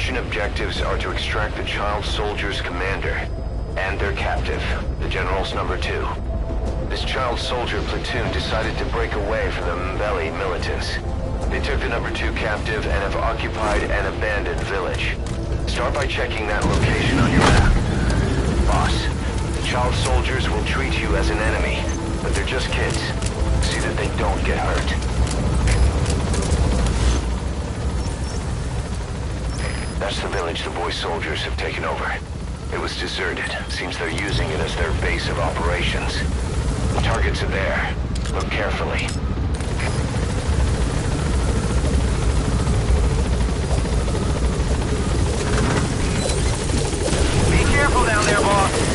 mission objectives are to extract the child soldier's commander and their captive, the General's number 2. This child soldier platoon decided to break away from the Mbeli militants. They took the number 2 captive and have occupied an abandoned village. Start by checking that location on your map. Boss, the child soldiers will treat you as an enemy, but they're just kids. See that they don't get hurt. That's the village the boy soldiers have taken over. It was deserted. Seems they're using it as their base of operations. The targets are there. Look carefully. Be careful down there, boss.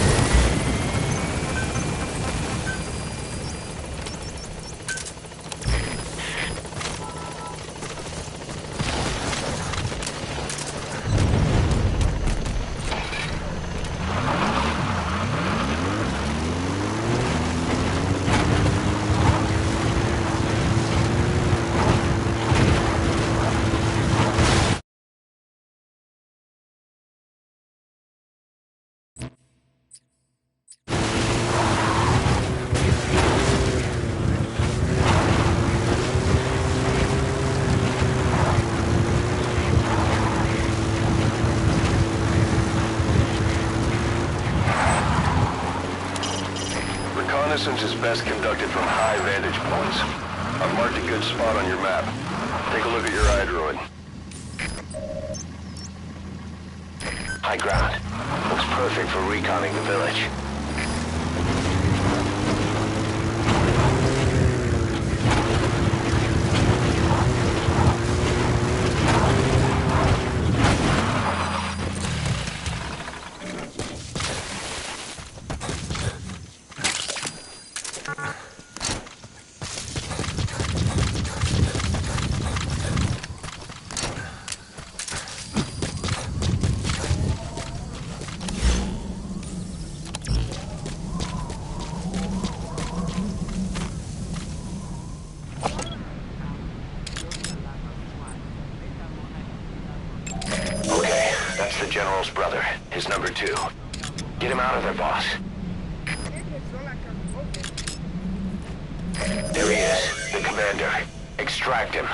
Reconnaissance is best conducted from high vantage points. I've marked a good spot on your map. Take a look at your iDroid. High ground. Looks perfect for reconning the village. That's the General's brother, his number 2. Get him out of there, boss. There he is, the commander. Extract him.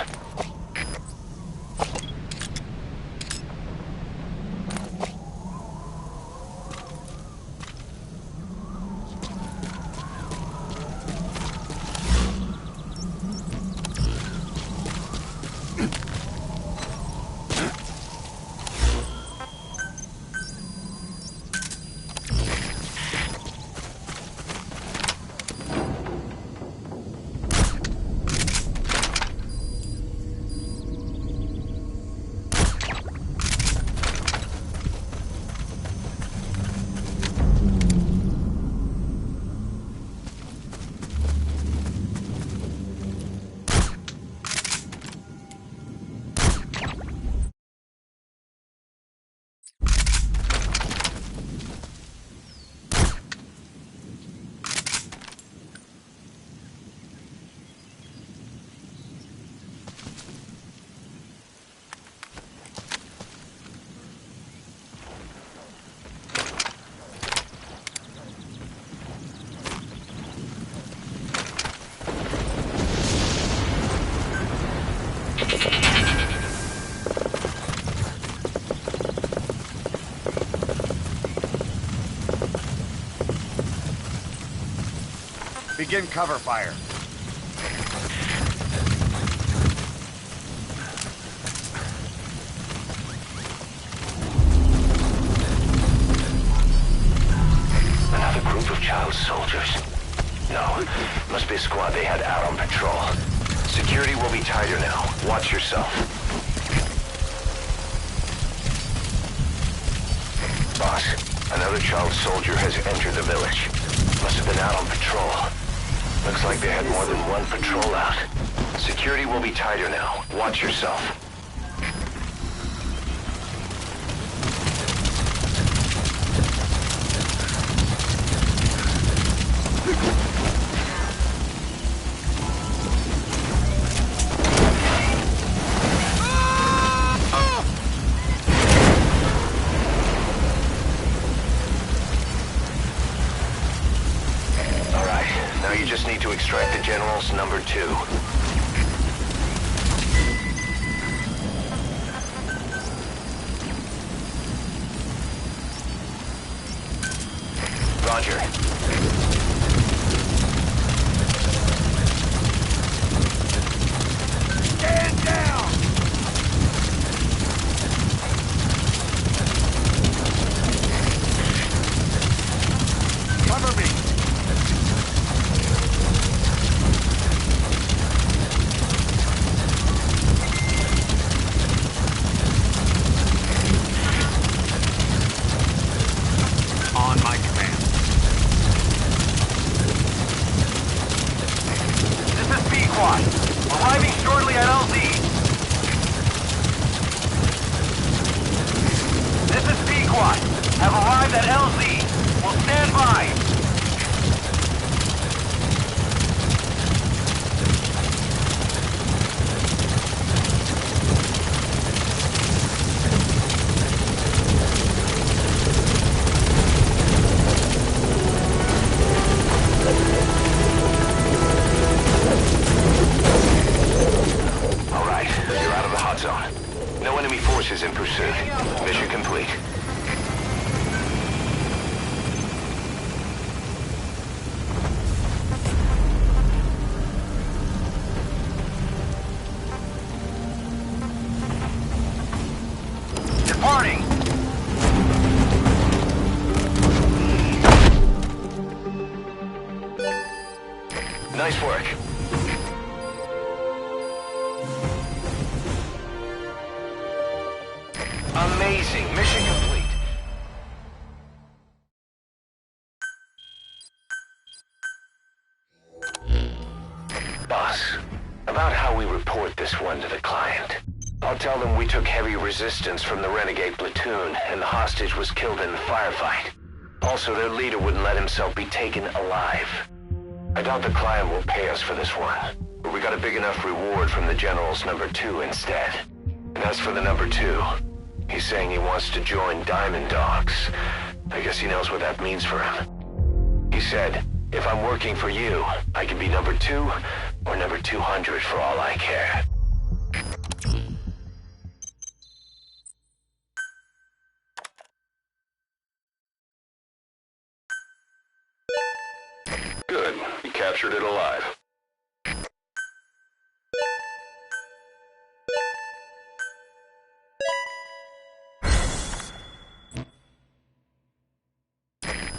Begin cover fire. Another group of child soldiers. No, must be a squad they had out on patrol. Security will be tighter now. Watch yourself. Boss, another child soldier has entered the village. Must have been out on patrol. Looks like they had more than one patrol out. Security will be tighter now. Watch yourself. just need to extract the General's number 2. Roger. Stand down! Cover me! On my command. This is Pequod. Arriving shortly at LZ. This is Pequod. Have arrived at LZ. Will stand by. All right, you're out of the hot zone. No enemy forces in pursuit. Mission complete. Departing. Nice work. Amazing. Mission complete. Boss, about how we report this one to the client. I'll tell them we took heavy resistance from the renegade platoon and the hostage was killed in the firefight. Also, their leader wouldn't let himself be taken alive. I doubt the client will pay us for this one, but we got a big enough reward from the General's number 2 instead. And as for the number 2, he's saying he wants to join Diamond Dogs. I guess he knows what that means for him. He said, if I'm working for you, I can be number 2 or number 200 for all I care. Good. You captured it alive.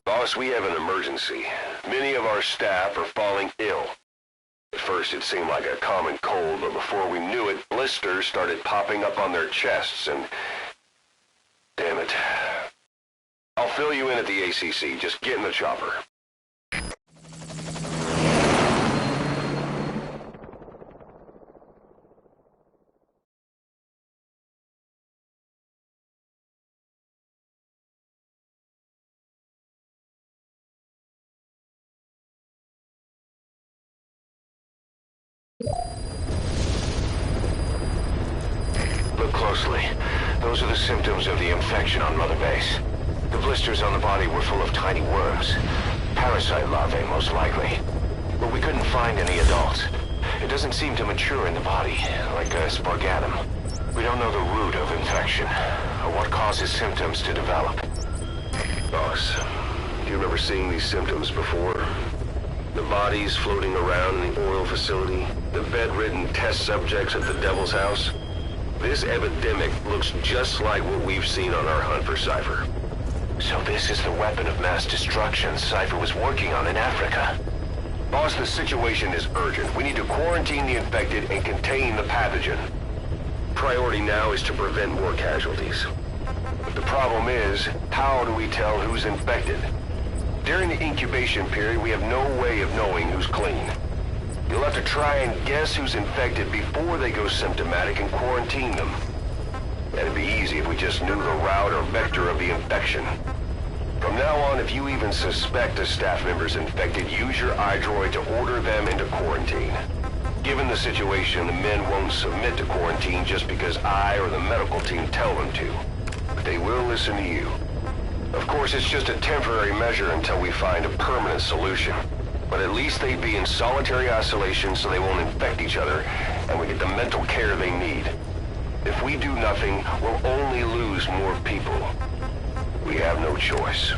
Boss, we have an emergency. Many of our staff are falling ill. At first it seemed like a common cold, but before we knew it, blisters started popping up on their chests and... Damn it. I'll fill you in at the ACC. Just get in the chopper. Look closely. Those are the symptoms of the infection on Mother Base. The blisters on the body were full of tiny worms. Parasite larvae, most likely. But we couldn't find any adults. It doesn't seem to mature in the body, like a spargatum. We don't know the root of infection, or what causes symptoms to develop. Boss, do you remember seeing these symptoms before? The bodies floating around in the oil facility, the bedridden test subjects at the Devil's House. This epidemic looks just like what we've seen on our hunt for Cypher. So this is the weapon of mass destruction Cypher was working on in Africa. Boss, the situation is urgent. We need to quarantine the infected and contain the pathogen. Priority now is to prevent more casualties. But the problem is, how do we tell who's infected? During the incubation period, we have no way of knowing who's clean. You'll have to try and guess who's infected before they go symptomatic and quarantine them. That'd be easy if we just knew the route or vector of the infection. From now on, if you even suspect a staff member's infected, use your iDroid to order them into quarantine. Given the situation, the men won't submit to quarantine just because I or the medical team tell them to. But they will listen to you. Of course, it's just a temporary measure until we find a permanent solution. But at least they'd be in solitary isolation so they won't infect each other, and we get the mental care they need. If we do nothing, we'll only lose more people. We have no choice.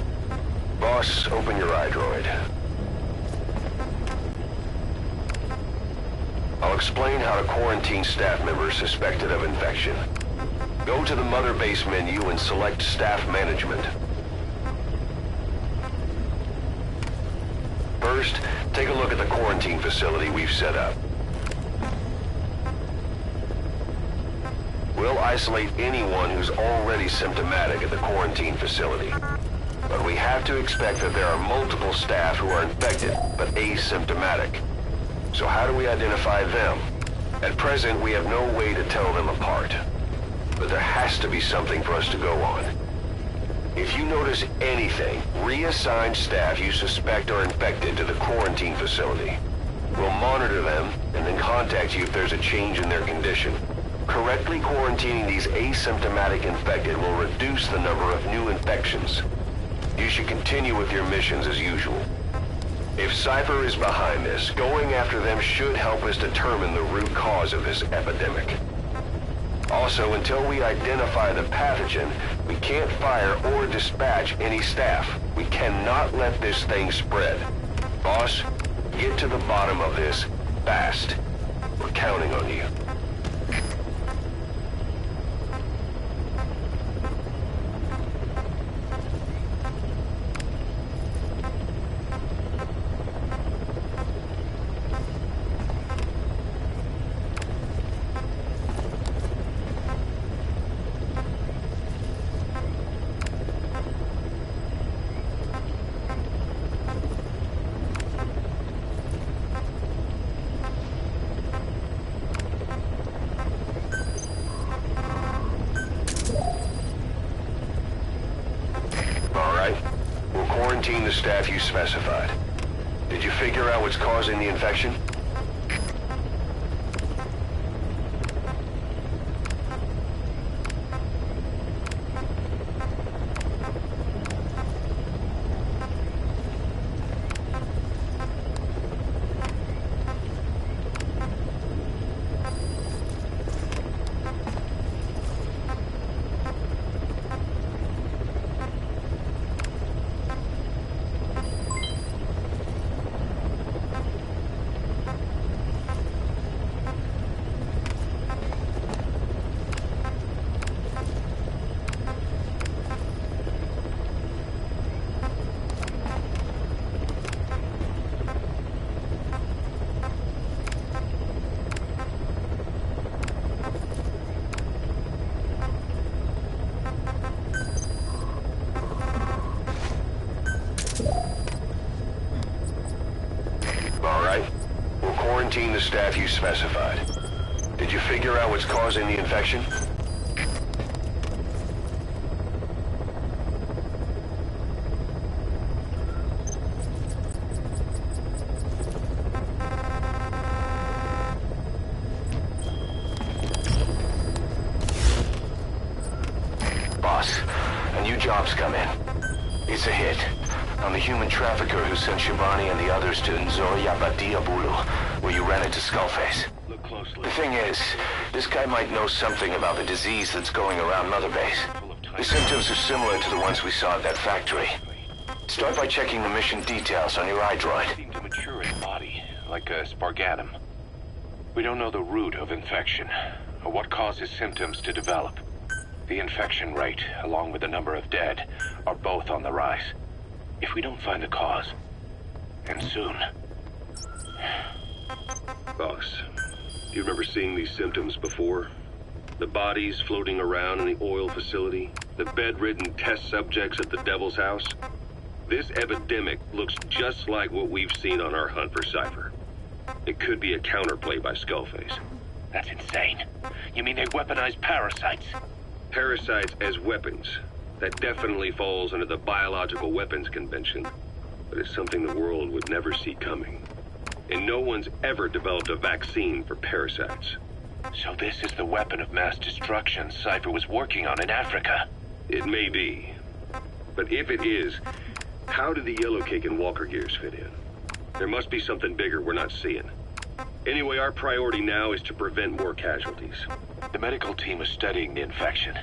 Boss, open your iDroid. I'll explain how to quarantine staff members suspected of infection. Go to the Mother Base menu and select Staff Management. First, take a look at the quarantine facility we've set up. We'll isolate anyone who's already symptomatic at the quarantine facility. But we have to expect that there are multiple staff who are infected, but asymptomatic. So how do we identify them? At present, we have no way to tell them apart. But there has to be something for us to go on. If you notice anything, reassign staff you suspect are infected to the quarantine facility. We'll monitor them and then contact you if there's a change in their condition. Correctly quarantining these asymptomatic infected will reduce the number of new infections. You should continue with your missions as usual. If Cypher is behind this, going after them should help us determine the root cause of this epidemic. Also, until we identify the pathogen, we can't fire or dispatch any staff. We cannot let this thing spread. Boss, get to the bottom of this fast. We're counting on you. Quarantine the staff you specified. Did you figure out what's causing the infection? Quarantine the staff you specified. Did you figure out what's causing the infection? Boss, a new job's come in. It's a hit. I'm the human trafficker who sent Shivani and the others to Nzoya Bulu, where you ran into Skullface. Look closely. The thing is, this guy might know something about the disease that's going around Mother Base. The symptoms are similar to the ones we saw at that factory. Start by checking the mission details on your iDroid. Seem to mature in the body, like a spargatum. We don't know the root of infection, or what causes symptoms to develop. The infection rate, along with the number of dead, are both on the rise. If we don't find the cause, and soon... Boss, do you remember seeing these symptoms before? The bodies floating around in the oil facility, the bedridden test subjects at the Devil's House? This epidemic looks just like what we've seen on our hunt for Cypher. It could be a counterplay by Skullface. That's insane. You mean they weaponize parasites? Parasites as weapons. That definitely falls under the Biological Weapons Convention, but it's something the world would never see coming. And no one's ever developed a vaccine for parasites. So this is the weapon of mass destruction Cypher was working on in Africa? It may be. But if it is, how did the Yellow Cake and Walker Gears fit in? There must be something bigger we're not seeing. Anyway, our priority now is to prevent more casualties. The medical team is studying the infection,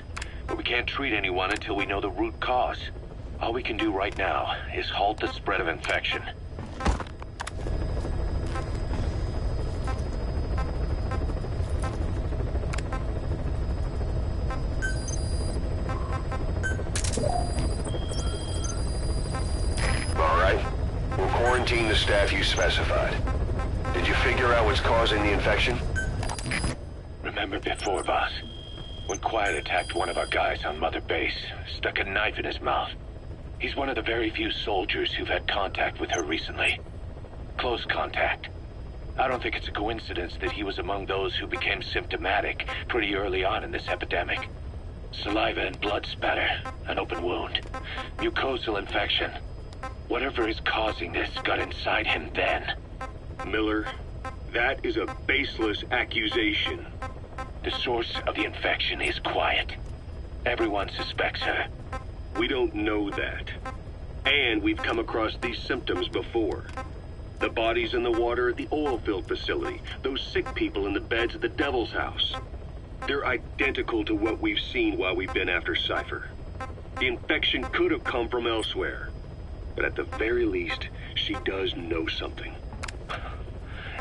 but we can't treat anyone until we know the root cause. All we can do right now is halt the spread of infection. All right. We'll quarantine the staff you specified. Did you figure out what's causing the infection? Remember before, boss? When Quiet attacked one of our guys on Mother Base, stuck a knife in his mouth. He's one of the very few soldiers who've had contact with her recently. Close contact. I don't think it's a coincidence that he was among those who became symptomatic pretty early on in this epidemic. Saliva and blood spatter, an open wound, mucosal infection. Whatever is causing this got inside him then. Miller, that is a baseless accusation. The source of the infection is Quiet. Everyone suspects her. We don't know that. And we've come across these symptoms before. The bodies in the water at the oil field facility, those sick people in the beds at the Devil's House. They're identical to what we've seen while we've been after Cypher. The infection could have come from elsewhere. But at the very least, she does know something.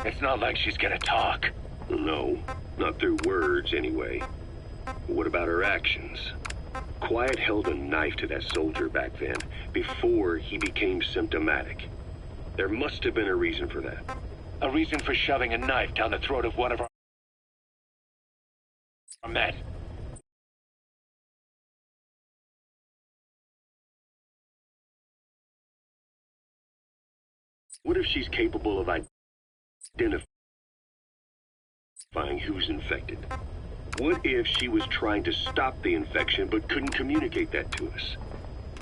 It's not like she's gonna talk. No, not through words anyway. What about her actions? Quiet held a knife to that soldier back then, before he became symptomatic. There must have been a reason for that. A reason for shoving a knife down the throat of one of our men. What if she's capable of identifying who's infected? What if she was trying to stop the infection but couldn't communicate that to us?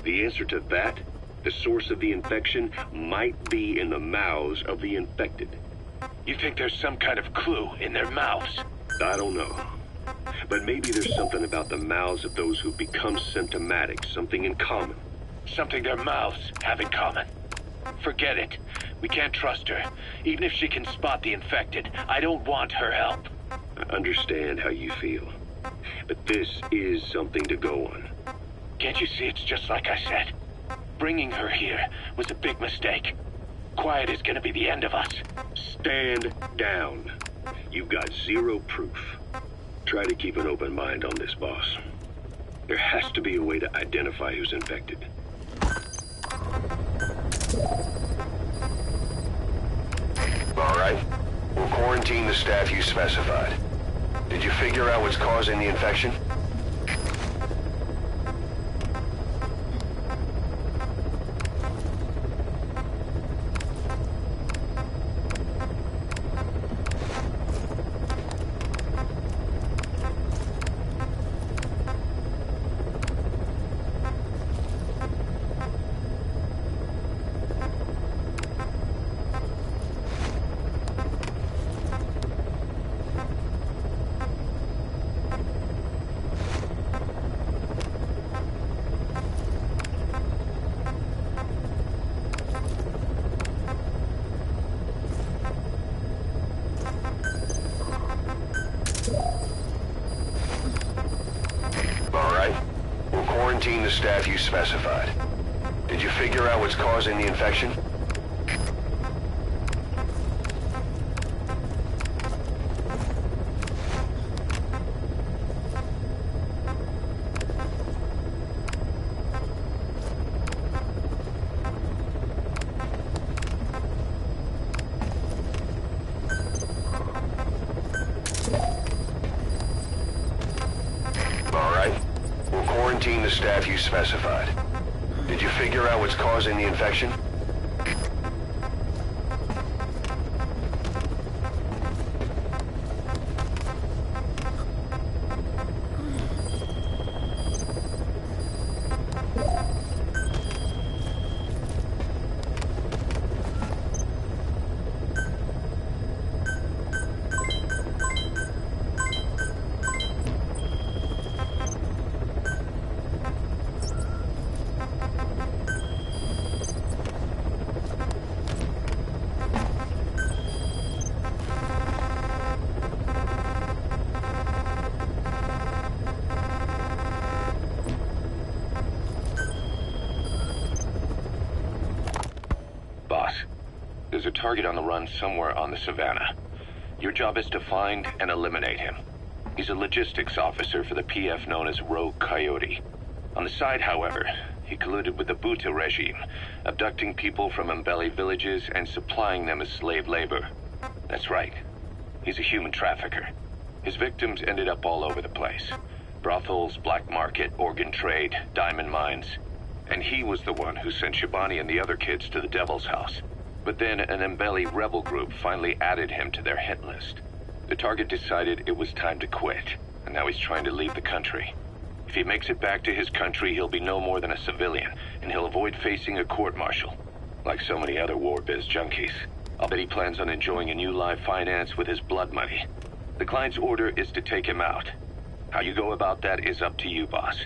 The answer to that, the source of the infection, might be in the mouths of the infected. You think there's some kind of clue in their mouths? I don't know. But maybe there's something about the mouths of those who've become symptomatic, something in common. Something their mouths have in common. Forget it. We can't trust her. Even if she can spot the infected, I don't want her help. I understand how you feel. But this is something to go on. Can't you see it's just like I said? Bringing her here was a big mistake. Quiet is gonna be the end of us. Stand down. You've got zero proof. Try to keep an open mind on this, boss. There has to be a way to identify who's infected. All right. We'll quarantine the staff you specified. Did you figure out what's causing the infection? Quarantine the staff you specified. Did you figure out what's causing the infection? Quarantine the staff you specified. Did you figure out what's causing the infection? There's a target on the run somewhere on the savannah. Your job is to find and eliminate him. He's a logistics officer for the PF known as Rogue Coyote. On the side, however, he colluded with the Buta regime, abducting people from Mbeli villages and supplying them as slave labor. That's right. He's a human trafficker. His victims ended up all over the place. Brothels, black market, organ trade, diamond mines. And he was the one who sent Shabani and the other kids to the Devil's House. But then an Mbeli rebel group finally added him to their hit list. The target decided it was time to quit, and now he's trying to leave the country. If he makes it back to his country, he'll be no more than a civilian, and he'll avoid facing a court-martial. Like so many other war biz junkies. I'll bet he plans on enjoying a new live finance with his blood money. The client's order is to take him out. How you go about that is up to you, boss.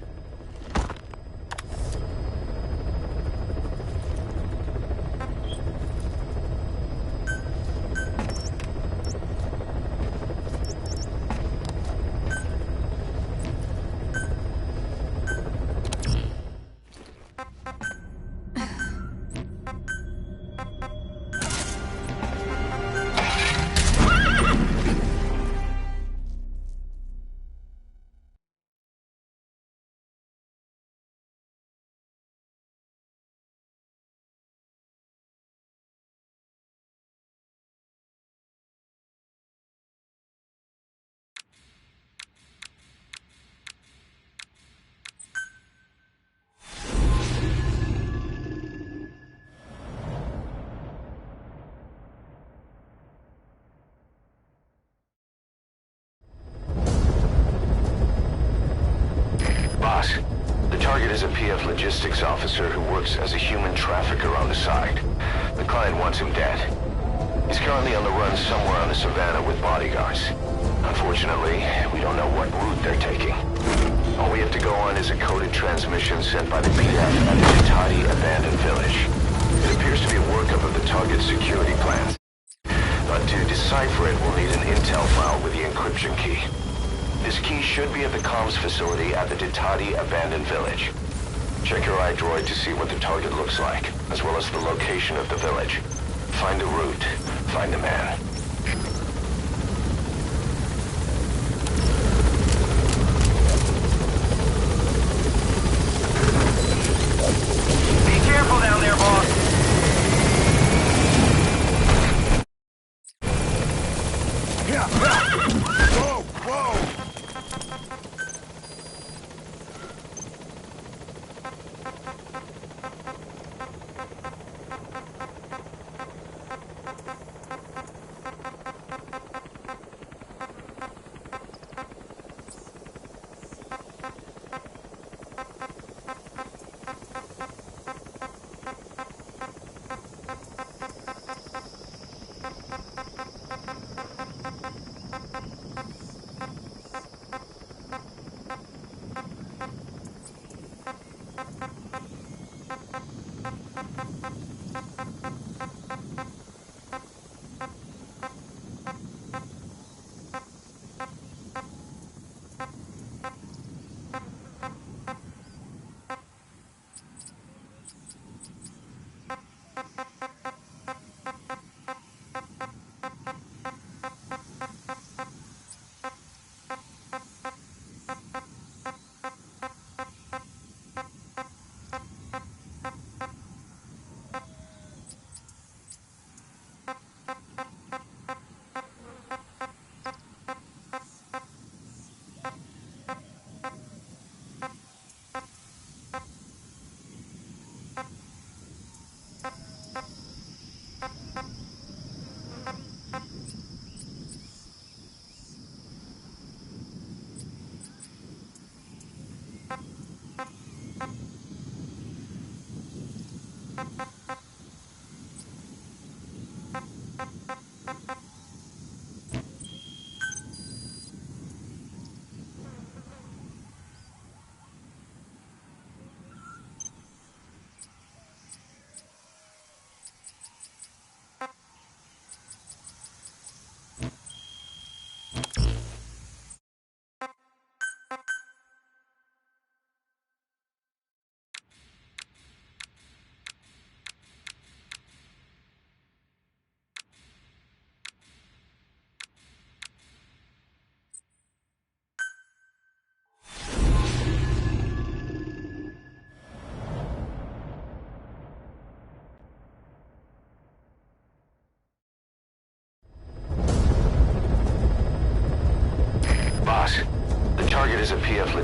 Boss, the target is a PF logistics officer who works as a human trafficker on the side. The client wants him dead. He's currently on the run somewhere on the savannah with bodyguards. Unfortunately, we don't know what route they're taking. All we have to go on is a coded transmission sent by the PF at the Ditati abandoned village. It appears to be a workup of the target's security plans. But to decipher it, we'll need an intel file with the encryption key. This key should be at the comms facility at the Ditati abandoned village. Check your iDroid to see what the target looks like, as well as the location of the village. Find the route. Find the man. Be careful down there, boss. Whoa, whoa!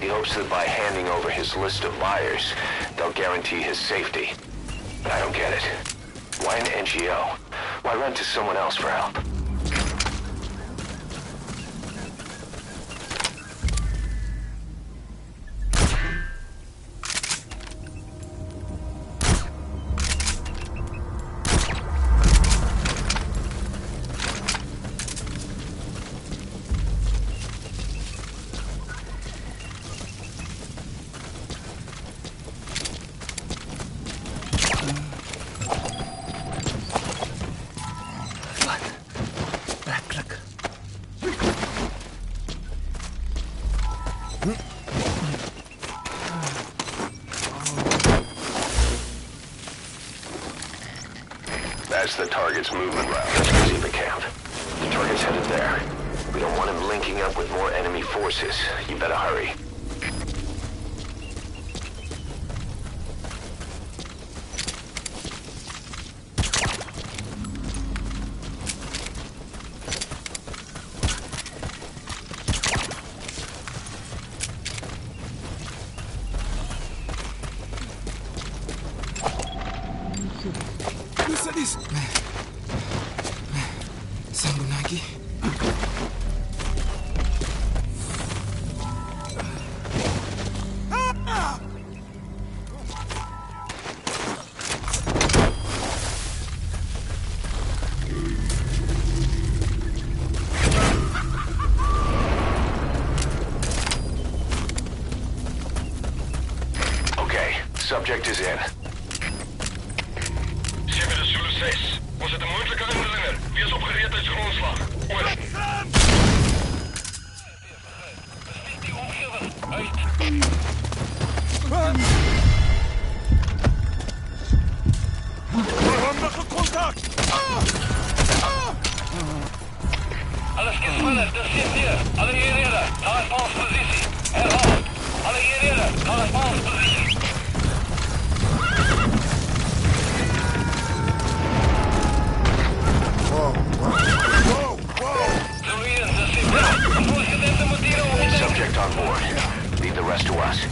He hopes that by handing over his list of buyers, they'll guarantee his safety. But I don't get it. Why an NGO? Why run to someone else for help? That's the target's movement route. Let's go see the camp. The target's headed there. We don't want him linking up with more enemy forces. You better hurry. Sadis. Sambung lagi. Okay, subject is in. Was het een moeilijke inlinger? Wees opgereed uit grondslag. Oor. Bespiek die omgewing. Uit. Handige contact! Alles gespannen, dit zit hier. Alle eenhede, daar is ons positie. Herhaal. Alle eenhede, daar is ons positie. Subject on board. Leave the rest to us.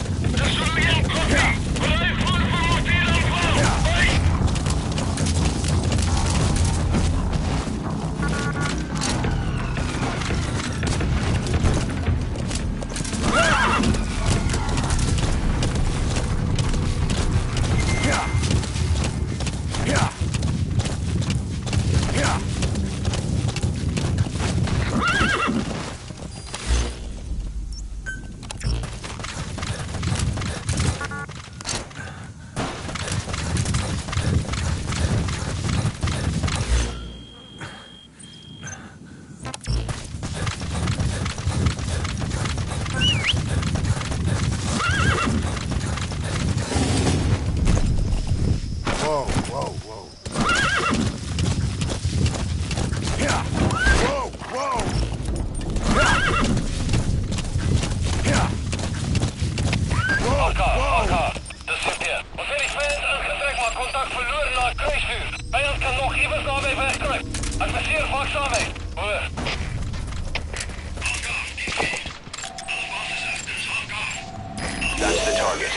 That's the target.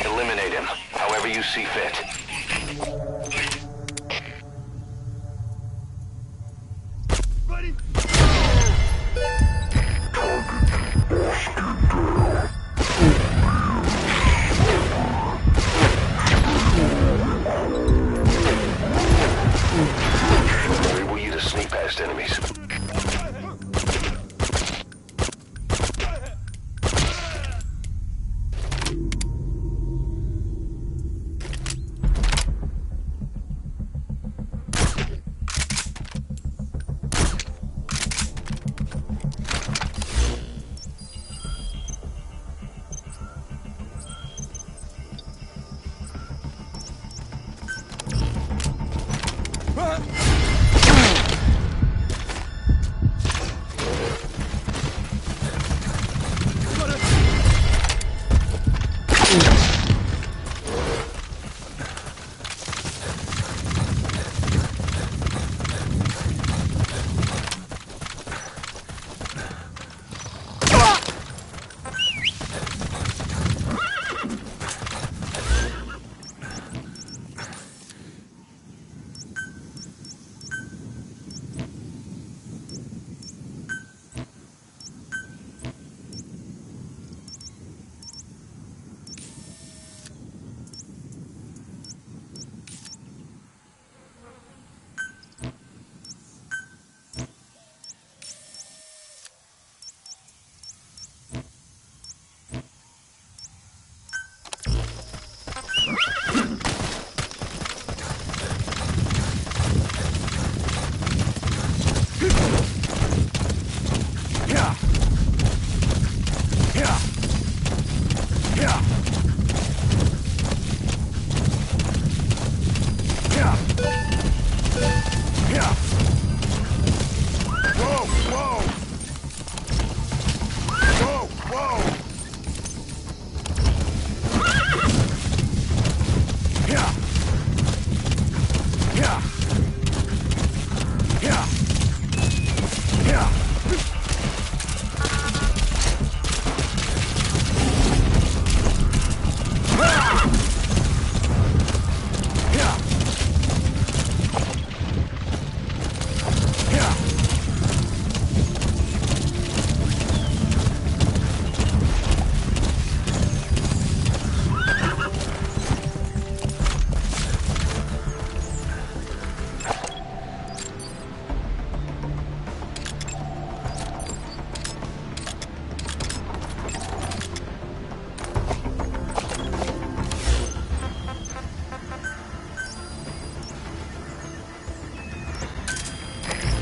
Eliminate him, however you see fit. Enable you to sneak past enemies.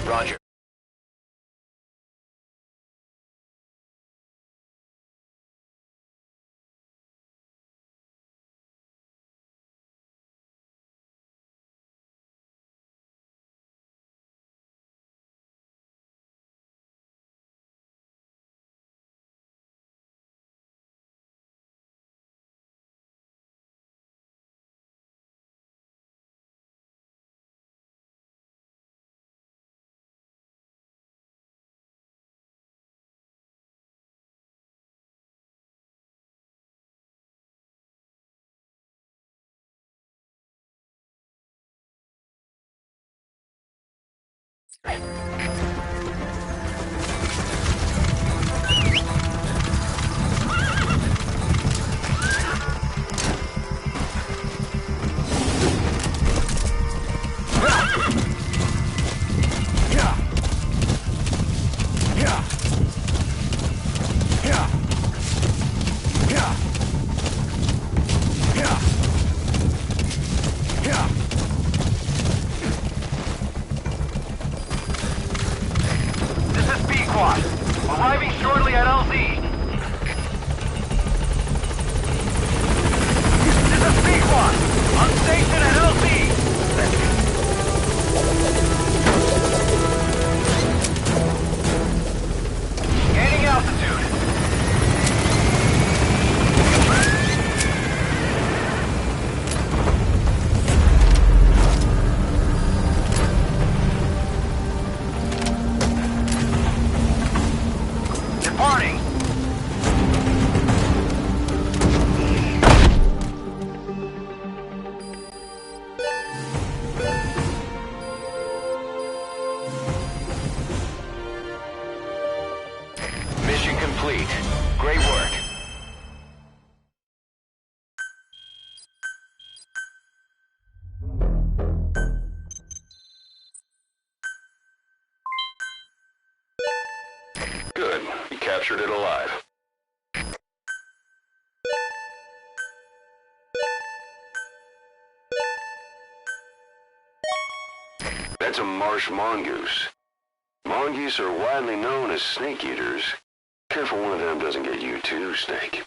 Roger. Arriving shortly at LZ. This is B-Quad. On station at LZ. Gaining altitude. Departing. Mission complete. Great work. Good. You captured it alive. That's a marsh mongoose. Mongoose are widely known as snake eaters. Careful one of them doesn't get you too, Snake.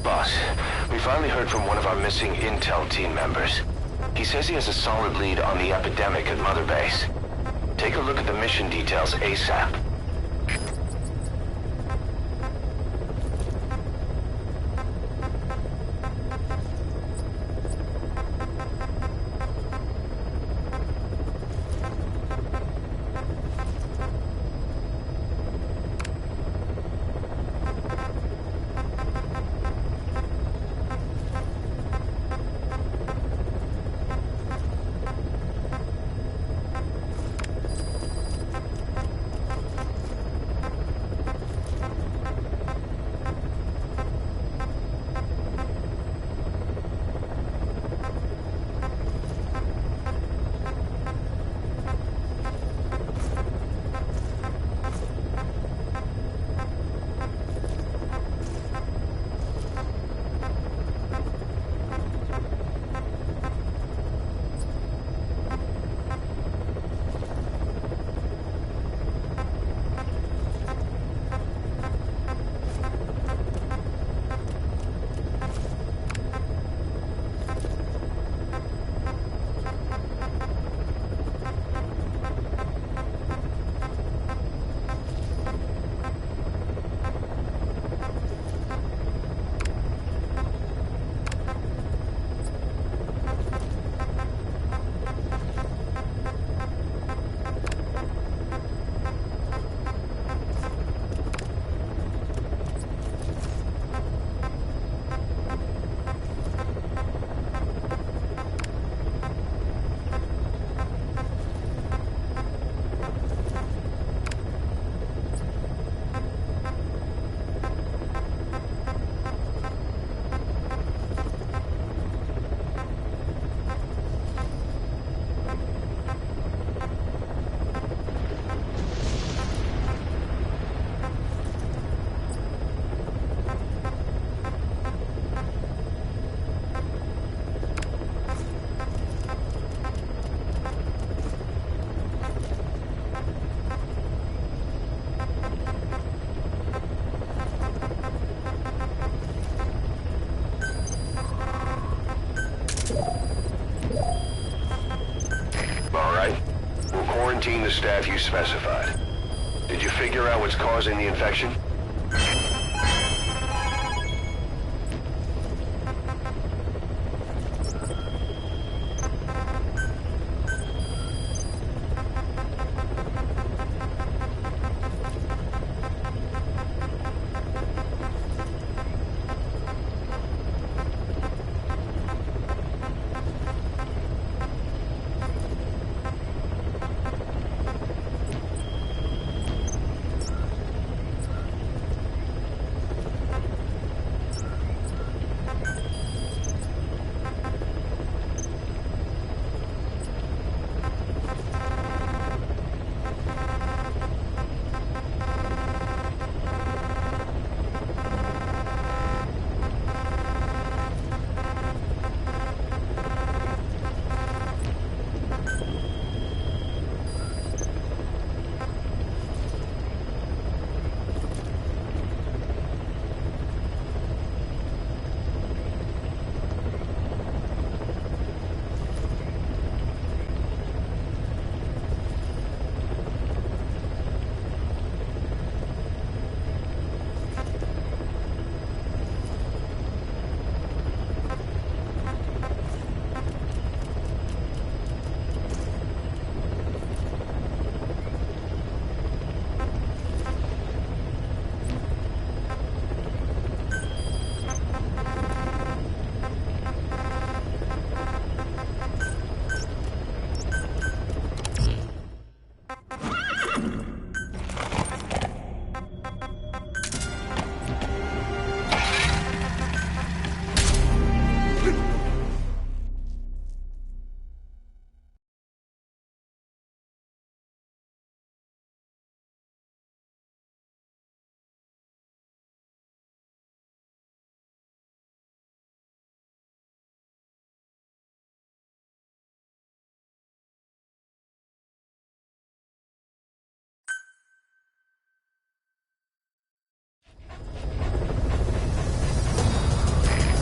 Boss, we finally heard from one of our missing intel team members. He says he has a solid lead on the epidemic at Mother Base. Take a look at the mission details ASAP. quarantine the staff you specified. Did you figure out what's causing the infection?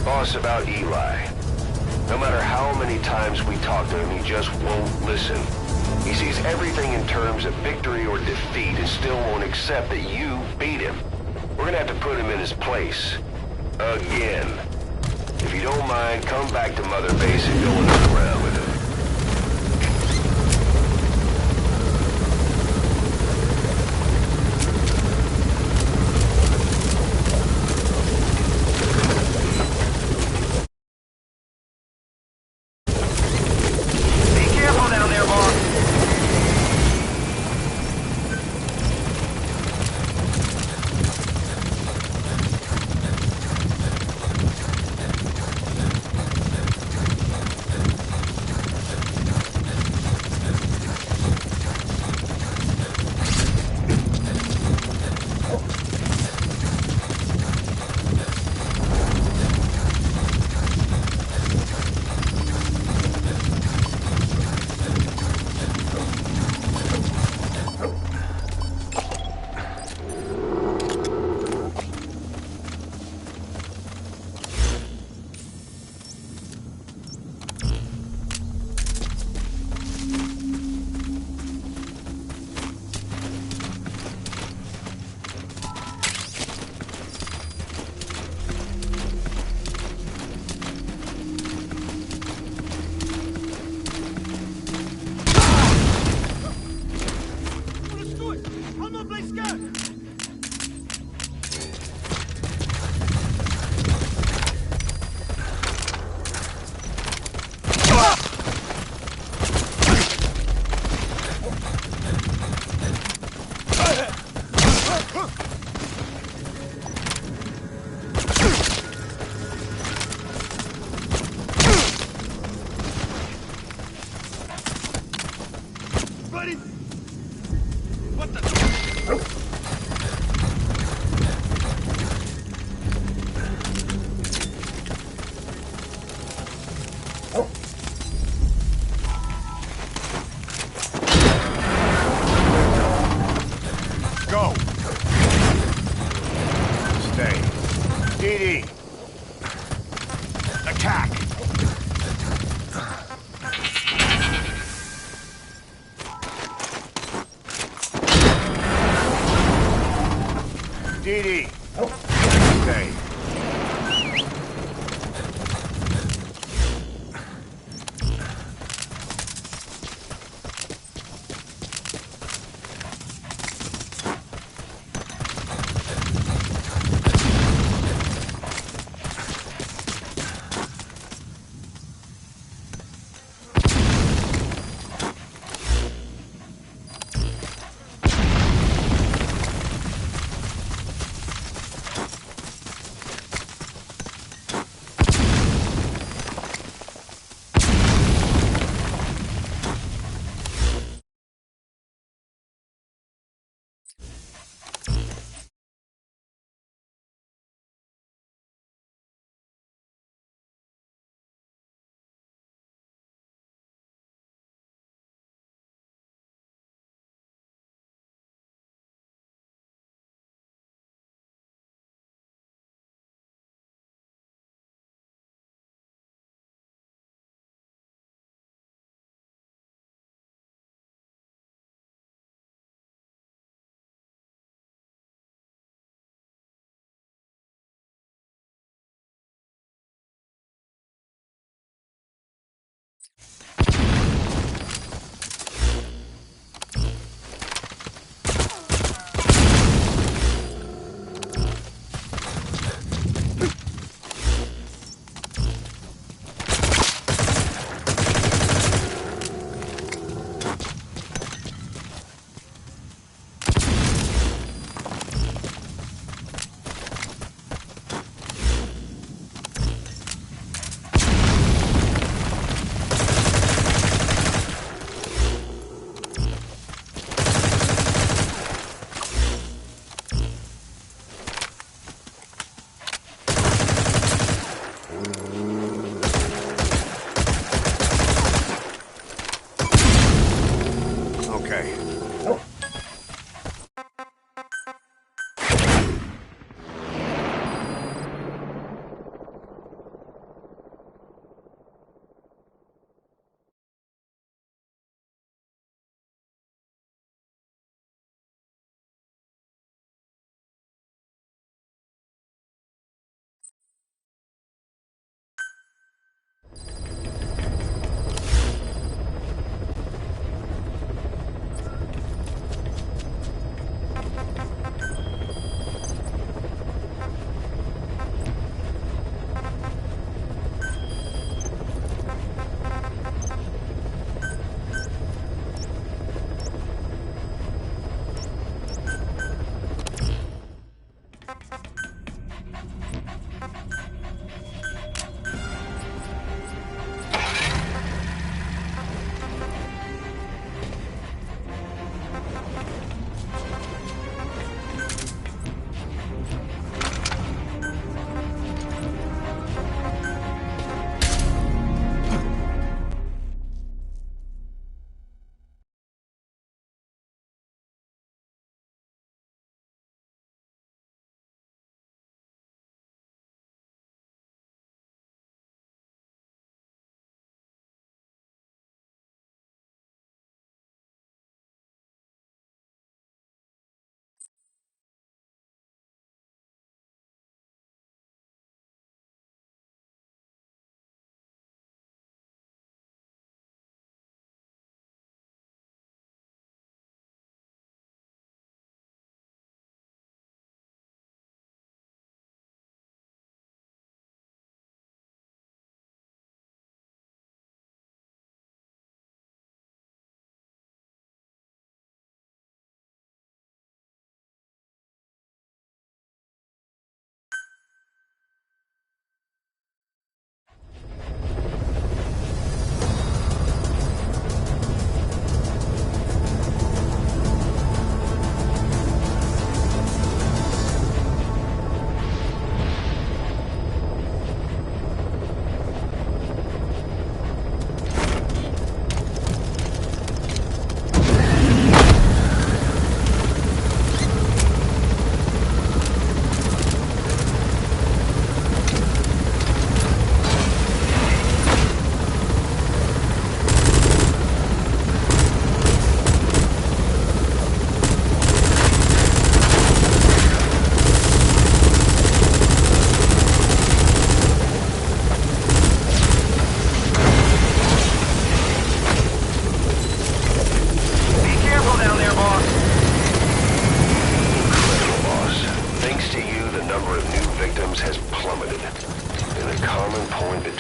Boss, about Eli. No matter how many times we talk to him, he just won't listen. He sees everything in terms of victory or defeat and still won't accept that you beat him. We're gonna have to put him in his place. Again. If you don't mind, come back to Mother Base and go another round with him. DD. Stay.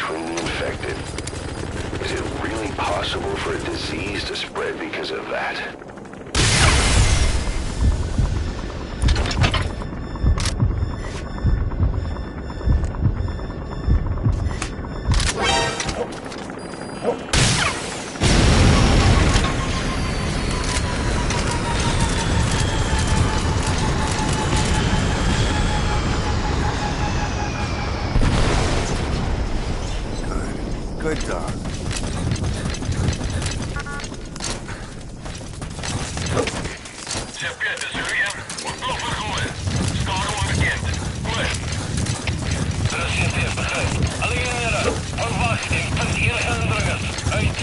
between the infected. Is it really possible for a disease to spread because of that? Good dog. Все опять живем. Воздух выходит. Скоро weekend. Рассветы, пахай. Алиера, подвах, инфантир хандрагас. Айт.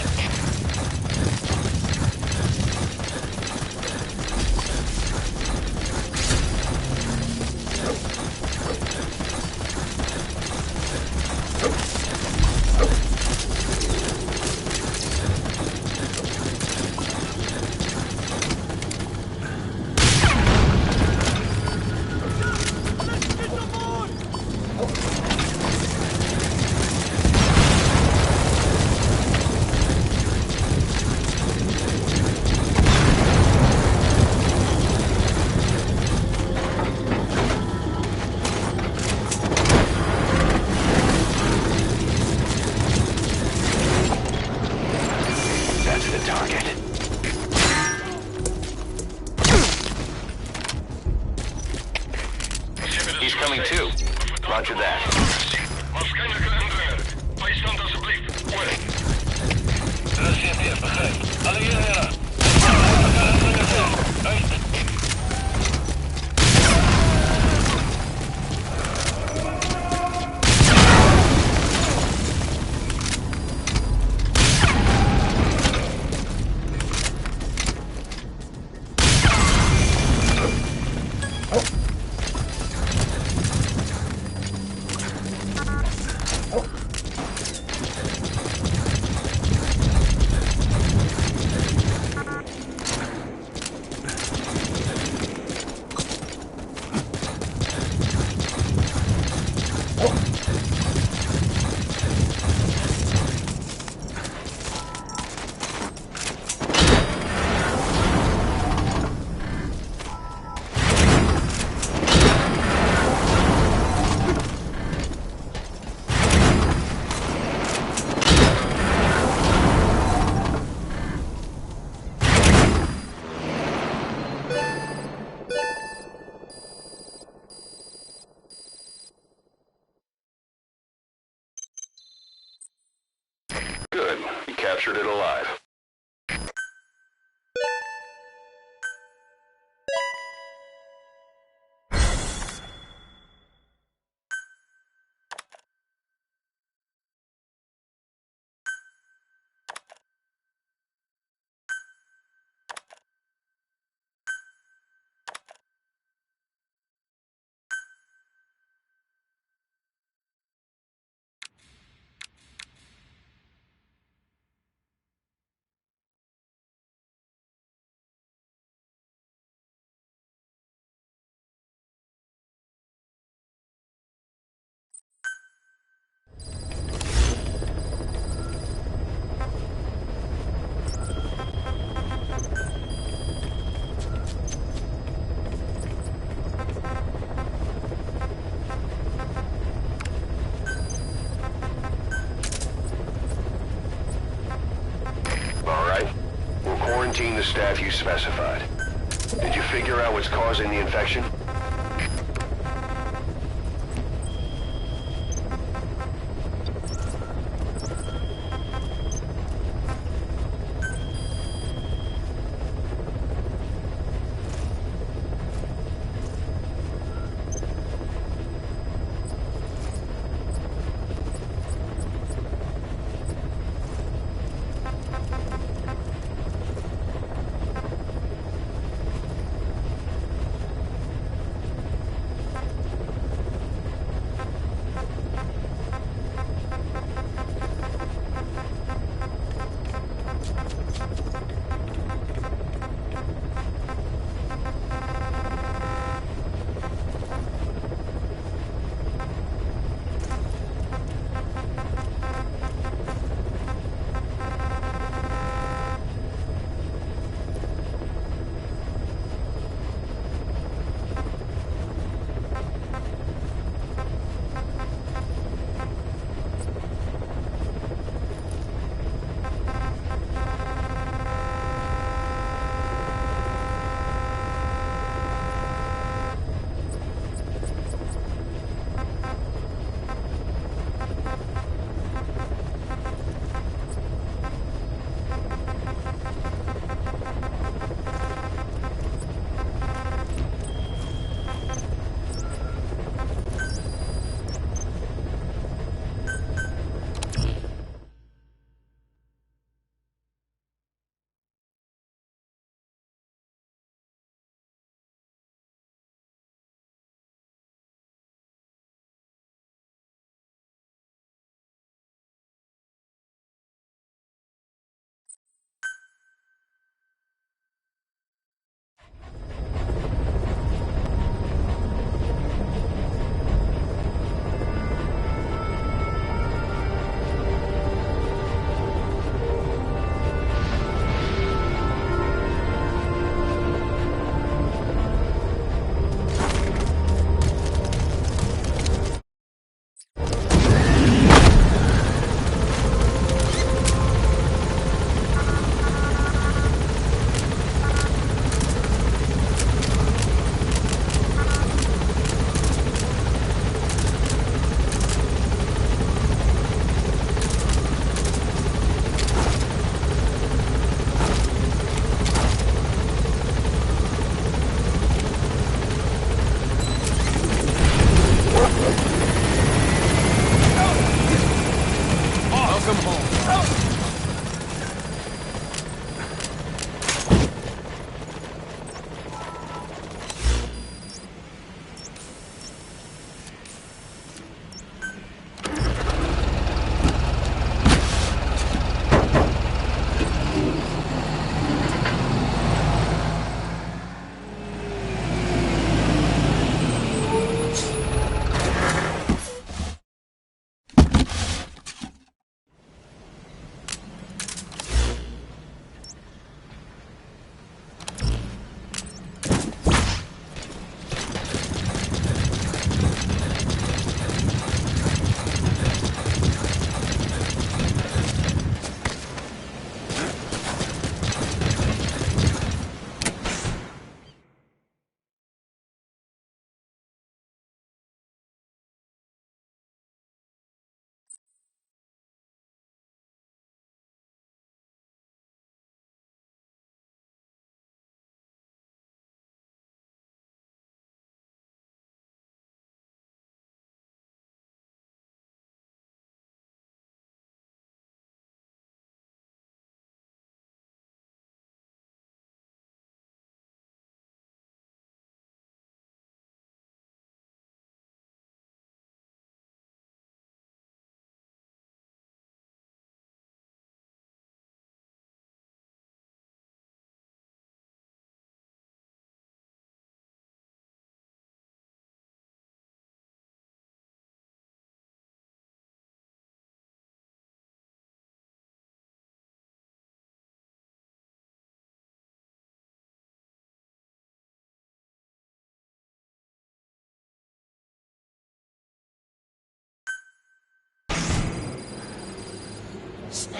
That's the target. He's coming too. Roger that. Рассветы, пахай. Алиера. Айт. Good. You captured it alive. Quarantine the staff you specified. Did you figure out what's causing the infection?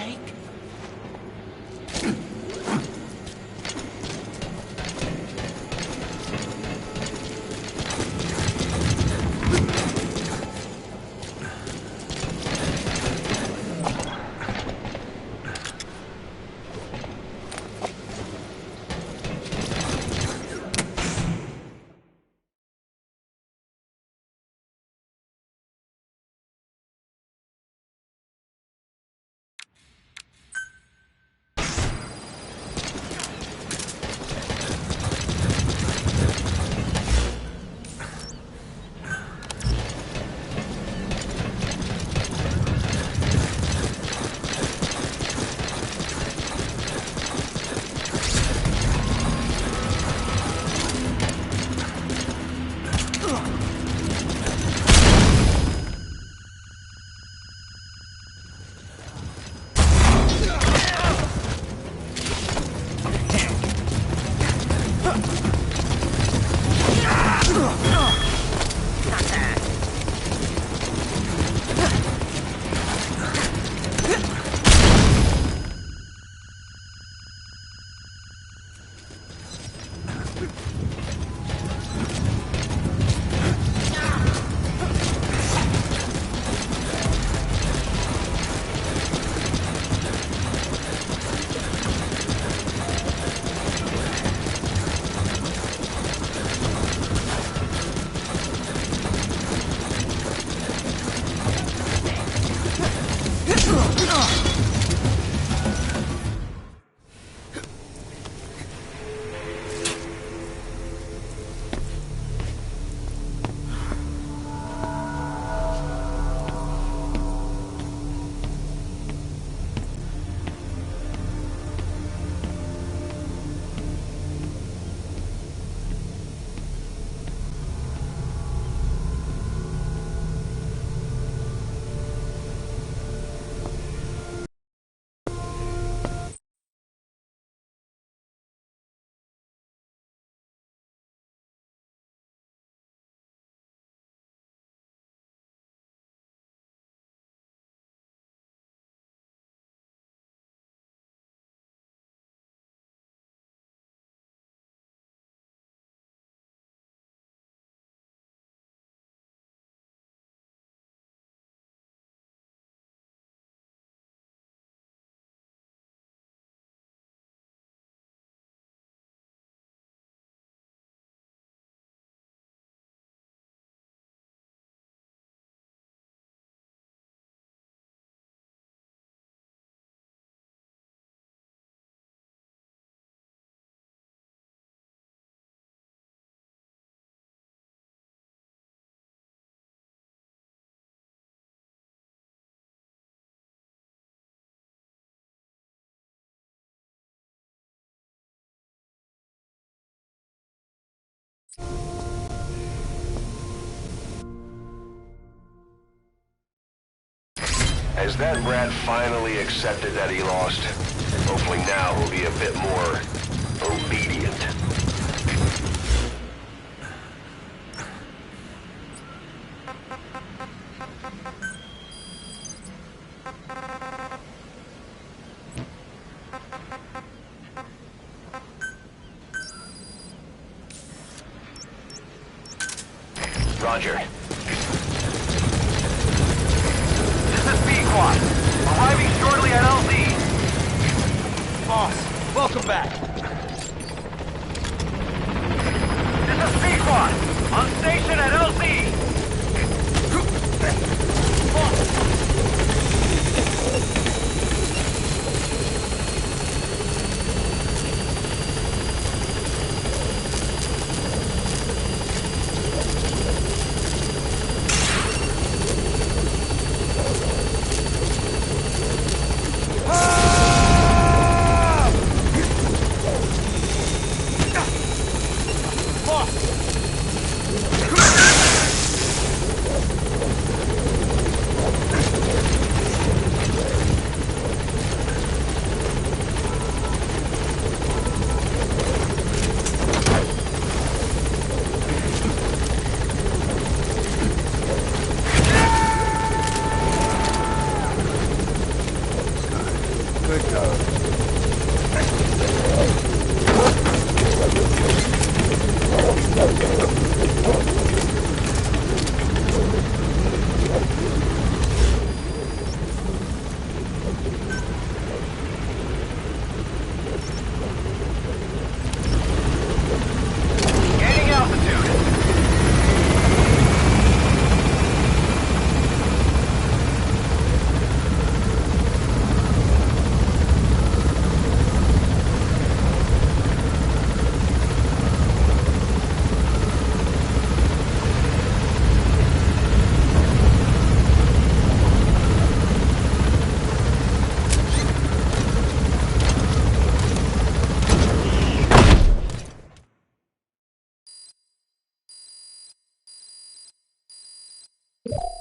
awake? Has that rat finally accepted that he lost? Hopefully now he'll be a bit more obedient. Roger. Arriving shortly at LZ. Boss, welcome back. This is P-Quad. On station at LZ. you.